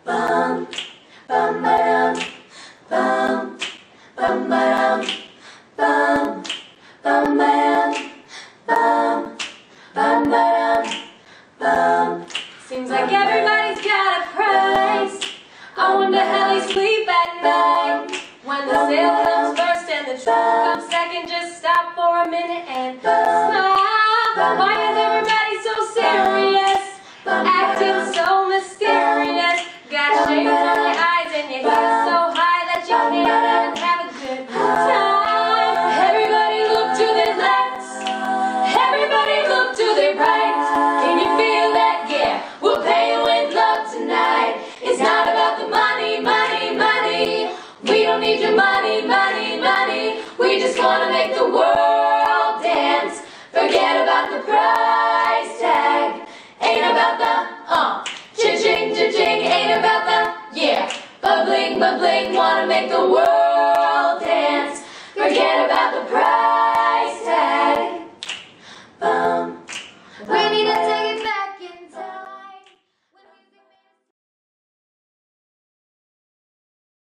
Bum, bum, ba-dum, bum, bum, ba-dum, bum, bum, ba-dum, bum, bum, ba-dum, bum. Seems like everybody's got a price. I wonder how they sleep at night. When the sale comes first and the truth comes second, just stop for a minute and smile. Why is everybody so serious? Acting so mysterious. Got shades on your eyes and your heels so high that you can't even have a good time. Everybody look to their left. Everybody look to their right. Can you feel that? Yeah, we're paying with love tonight. It's not about the money, money, money. We don't need your money, money, money. We just want to make the world dance. Forget about the price tag. Ain't about the cha-ching, cha-ching. Ain't about the, yeah, bubbling, bubbling. Want to make the world